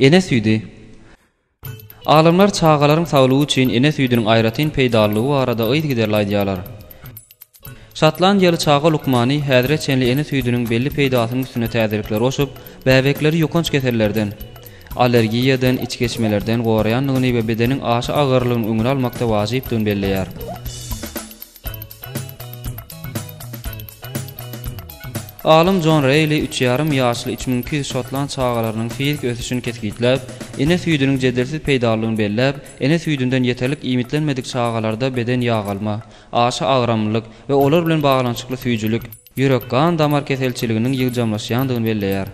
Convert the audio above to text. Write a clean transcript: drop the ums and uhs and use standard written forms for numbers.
Ene süýdi. Alimler çağalaryň saglygy üçin ene süýdüniň aýratyn peýdalygy barada öýt giderli aýdýarlar. Şotlandiýaly çağa lukmany häzire çenli ene süýdüniň belli peýdasynyň üstüne täzirikler oşup, bäbekleri ýokanç kesellerden, allergiýadan, iç geçmelerden goraýanlygyny we bedeniň aşy agyrlygyny öňüne almakda wajypdygyny belleýär. Alim John Reilly 3,5 ýaşly 3200 Şotland çağalarynyň fizik ösüşini ketgitlep, ene süýdüniň jedelsiz peýdalygyny bellep, ene süýdünden ýeterlik imitlenmedik çağalarda beden ýağalma, aşy agramlyk we olar bilen baglanşykly süýjülük, ýürek-gan damar keselçiliginiň ýygjamlaşýandygyny belleýär.